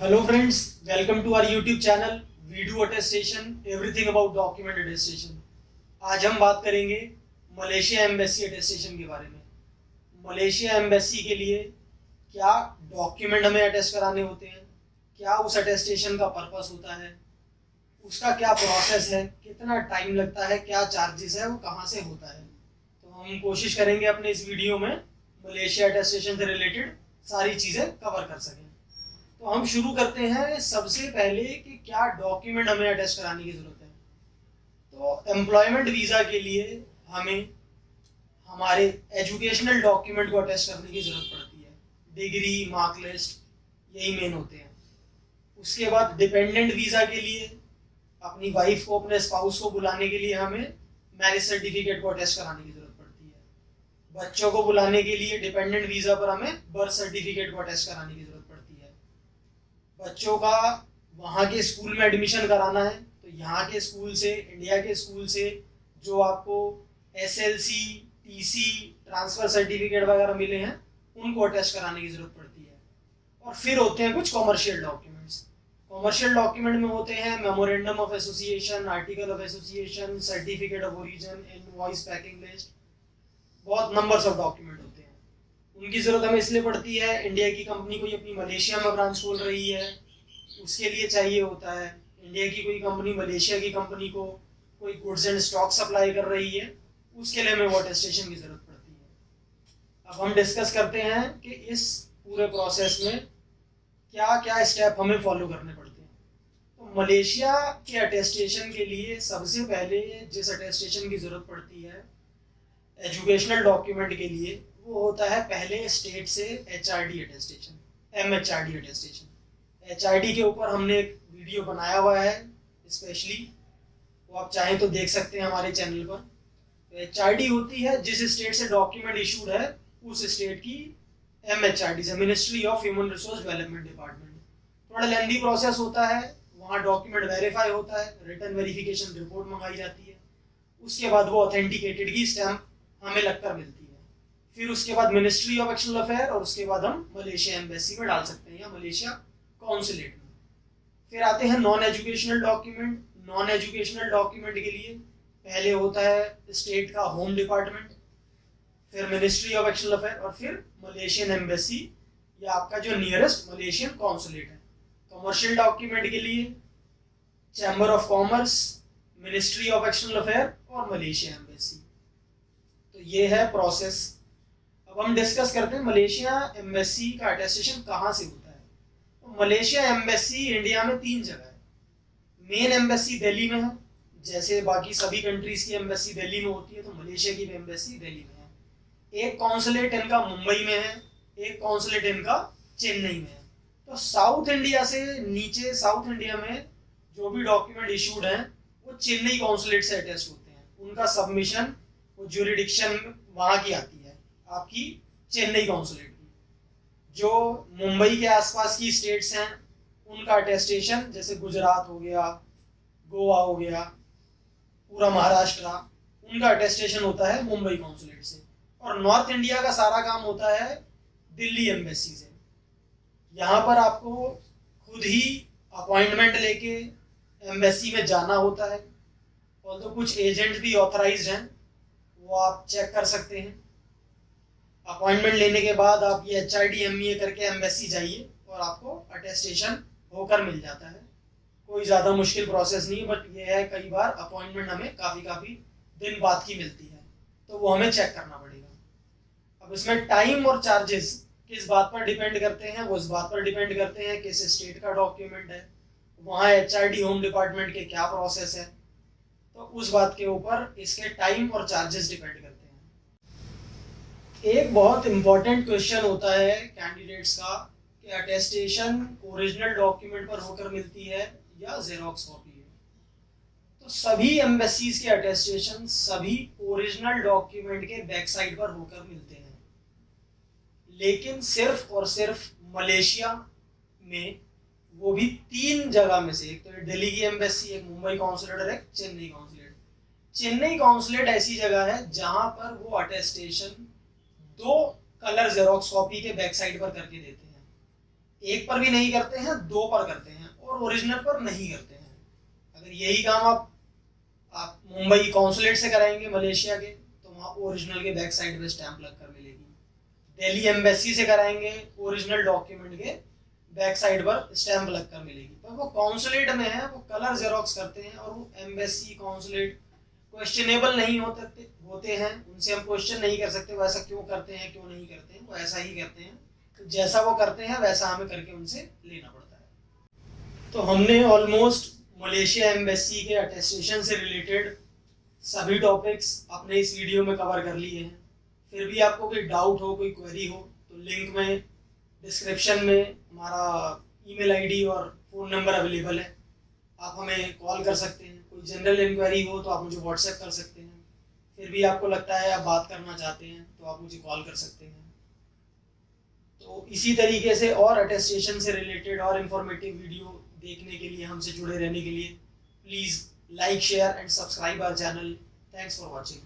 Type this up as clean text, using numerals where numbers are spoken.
Hello friends, welcome to our YouTube channel we do attestation everything about document attestation. आज हम बात करेंगे Malaysia embassy attestation के बारे में। मलेशिया एम्बेसी के लिए क्या डॉक्यूमेंट हमें अटेस्ट कराने होते हैं, क्या उस अटेस्टेशन का पर्पस होता है, उसका क्या प्रोसेस है, कितना टाइम लगता है, क्या चार्जेस है, वो कहाँ से होता है। तो हम कोशिश करेंगे अपने इस वीडियो में मलेशिया अटेस्टेशन से रिलेटेड सारी चीज़ें कवर कर सकें। तो हम शुरू करते हैं सबसे पहले कि क्या डॉक्यूमेंट हमें अटेस्ट कराने की ज़रूरत है। तो एम्प्लॉयमेंट वीज़ा के लिए हमें हमारे एजुकेशनल डॉक्यूमेंट को अटेस्ट करने की ज़रूरत पड़ती है। डिग्री, मार्क लिस्ट, यही मेन होते हैं। उसके बाद डिपेंडेंट वीज़ा के लिए अपनी वाइफ को, अपने स्पाउस को बुलाने के लिए हमें मैरिज सर्टिफिकेट को अटेस्ट कराने की ज़रूरत पड़ती है। बच्चों को बुलाने के लिए डिपेंडेंट वीज़ा पर हमें बर्थ सर्टिफिकेट को अटेस्ट कराने की ज़रूरत पड़ती है। बच्चों का वहाँ के स्कूल में एडमिशन कराना है तो यहाँ के स्कूल से, इंडिया के स्कूल से जो आपको एसएलसी, टीसी, ट्रांसफ़र सर्टिफिकेट वगैरह मिले हैं उनको अटेस्ट कराने की ज़रूरत पड़ती है। और फिर होते हैं कुछ कॉमर्शियल डॉक्यूमेंट्स। कॉमर्शियल डॉक्यूमेंट में होते हैं memorandum of association, article of association, certificate of origin, invoice, packing list, बहुत नंबर्स ऑफ डॉक्यूमेंट होते हैं। उनकी ज़रूरत हमें इसलिए पड़ती है, इंडिया की कंपनी कोई अपनी मलेशिया में ब्रांच खोल रही है उसके लिए चाहिए होता है। इंडिया की कोई कंपनी मलेशिया की कंपनी को कोई गुड्स एंड स्टॉक सप्लाई कर रही है, उसके लिए हमें वो अटेस्टेशन की ज़रूरत पड़ती है। अब हम डिस्कस करते हैं कि इस पूरे प्रोसेस में क्या क्या स्टेप हमें फॉलो करने पड़ते हैं। तो मलेशिया के अटेस्टेशन के लिए सबसे पहले जिस अटेस्टेशन की ज़रूरत पड़ती है एजुकेशनल डॉक्यूमेंट के लिए, वो होता है पहले स्टेट से HRD attestation, MHRD attestation. HRD के ऊपर हमने एक वीडियो बनाया हुआ है स्पेशली, वो आप चाहें तो देख सकते हैं हमारे चैनल पर। तो एचआरडी होती है जिस स्टेट से डॉक्यूमेंट इशूड है उस स्टेट की एमएचआरडी से, ministry of human resource development department. थोड़ा लेंदी प्रोसेस होता है, वहाँ डॉक्यूमेंट वेरीफाई होता है, रिटर्न वेरिफिकेशन रिपोर्ट मंगाई जाती है, उसके बाद वो ऑथेंटिकेटेड की स्टैम्प हमें लगकर मिलती है। फिर उसके बाद मिनिस्ट्री ऑफ एक्सटर्नल अफेयर और उसके बाद हम मलेशिया एम्बेसी में डाल सकते हैं या मलेशिया कॉन्सुलेट में। फिर आते हैं non educational document. Non educational document के लिए पहले होता है स्टेट का होम डिपार्टमेंट, फिर मिनिस्ट्री ऑफ एक्सटर्नल अफेयर और फिर मलेशियन एम्बेसी या आपका जो नियरेस्ट मलेशियन कॉन्सुलेट है। कमर्शियल डॉक्यूमेंट के लिए chamber of commerce, ministry of external affair और मलेशिया एम्बेसी। तो ये है प्रोसेस। अब हम डिस्कस करते हैं मलेशिया एम्बेसी का अटेस्टेशन कहाँ से होता है। तो मलेशिया एम्बेसी इंडिया में 3 जगह है। मेन एम्बेसी दिल्ली में है, जैसे बाकी सभी कंट्रीज की एम्बेसी दिल्ली में होती है, तो मलेशिया की भी एम्बेसी दिल्ली में है। एक कॉन्सुलेट इनका मुंबई में है, एक कॉन्सुलेट इनका चेन्नई में है। तो साउथ इंडिया से नीचे, साउथ इंडिया में जो भी डॉक्यूमेंट इशूड हैं वो चेन्नई कॉन्सुलेट से अटेस्ट होते हैं। उनका सबमिशन, वो ज्यूरिडिक्शन वहाँ की आती है, आपकी चेन्नई कॉन्सुलेट की। जो मुंबई के आसपास की स्टेट्स हैं उनका अटेस्टेशन, जैसे गुजरात हो गया, गोवा हो गया, पूरा महाराष्ट्र, उनका अटेस्टेशन होता है मुंबई कॉन्सुलेट से। और नॉर्थ इंडिया का सारा काम होता है दिल्ली एम्बेसी से। यहाँ पर आपको खुद ही अपॉइंटमेंट लेके एम्बेसी में जाना होता है, और तो कुछ एजेंट भी ऑथराइज्ड हैं, वो आप चेक कर सकते हैं। अपॉइंटमेंट लेने के बाद आप ये एचआरडी एमईए करके एम्बेसी जाइए और आपको अटेस्टेशन होकर मिल जाता है। कोई ज़्यादा मुश्किल प्रोसेस नहीं है, बट ये है कई बार अपॉइंटमेंट हमें काफ़ी दिन बाद की मिलती है, तो वो हमें चेक करना पड़ेगा। अब इसमें टाइम और चार्जेस किस बात पर डिपेंड करते हैं, वो इस बात पर डिपेंड करते हैं किस स्टेट का डॉक्यूमेंट है, वहाँ एचआरडी होम डिपार्टमेंट के क्या प्रोसेस है, तो उस बात के ऊपर इसके टाइम और चार्जेस डिपेंड करते हैं। एक बहुत इम्पॉर्टेंट क्वेश्चन होता है कैंडिडेट्स का कि अटेस्टेशन ओरिजिनल डॉक्यूमेंट पर होकर मिलती है या जेरोक्स कॉपी है। तो सभी एम्बेसीज के अटेस्टेशन सभी ओरिजिनल डॉक्यूमेंट के बैक साइड पर होकर मिलते हैं, लेकिन सिर्फ और सिर्फ मलेशिया में, वो भी 3 जगह में से, एक तो दिल्ली की एम्बेसी, एक मुंबई कॉन्सुलेट और एक चेन्नई कॉन्सुलेट। चेन्नई कॉन्सुलेट ऐसी जगह है जहां पर वो अटेस्टेशन 2 कलर जेरोक्स कॉपी के बैक साइड पर करके देते हैं। एक पर भी नहीं करते हैं, 2 पर करते हैं और ओरिजिनल पर नहीं करते हैं। अगर यही काम आप मुंबई कॉन्सुलेट से कराएंगे मलेशिया के, तो वहाँ ओरिजिनल के बैक साइड में स्टैंप लगकर मिलेगी। दिल्ली एम्बेसी से कराएंगे, ओरिजिनल डॉक्यूमेंट के बैक साइड पर स्टैंप लगकर मिलेगी। पर वो कॉन्सुलेट में है, वो कलर जेरोक्स करते हैं और वो एम्बेसी कॉन्सुलेट क्वेश्चनेबल नहीं होते हैं, उनसे हम क्वेश्चन नहीं कर सकते वो ऐसा क्यों करते हैं क्यों नहीं करते हैं, वो ऐसा ही करते हैं। तो जैसा वो करते हैं वैसा हमें करके उनसे लेना पड़ता है। तो हमने ऑलमोस्ट मलेशिया एम्बेसी के अटेस्टेशन से रिलेटेड सभी टॉपिक्स अपने इस वीडियो में कवर कर लिए हैं। फिर भी आपको कोई डाउट हो, कोई क्वेरी हो, तो लिंक में डिस्क्रिप्शन में हमारा ईमेल आईडी और फ़ोन नंबर अवेलेबल है, आप हमें कॉल कर सकते हैं। कोई जनरल इंक्वायरी हो तो आप मुझे व्हाट्सएप कर सकते हैं। फिर भी आपको लगता है आप बात करना चाहते हैं तो आप मुझे कॉल कर सकते हैं। तो इसी तरीके से और अटेस्टेशन से रिलेटेड और इन्फॉर्मेटिव वीडियो देखने के लिए, हमसे जुड़े रहने के लिए please like share and subscribe our channel. Thanks for watching.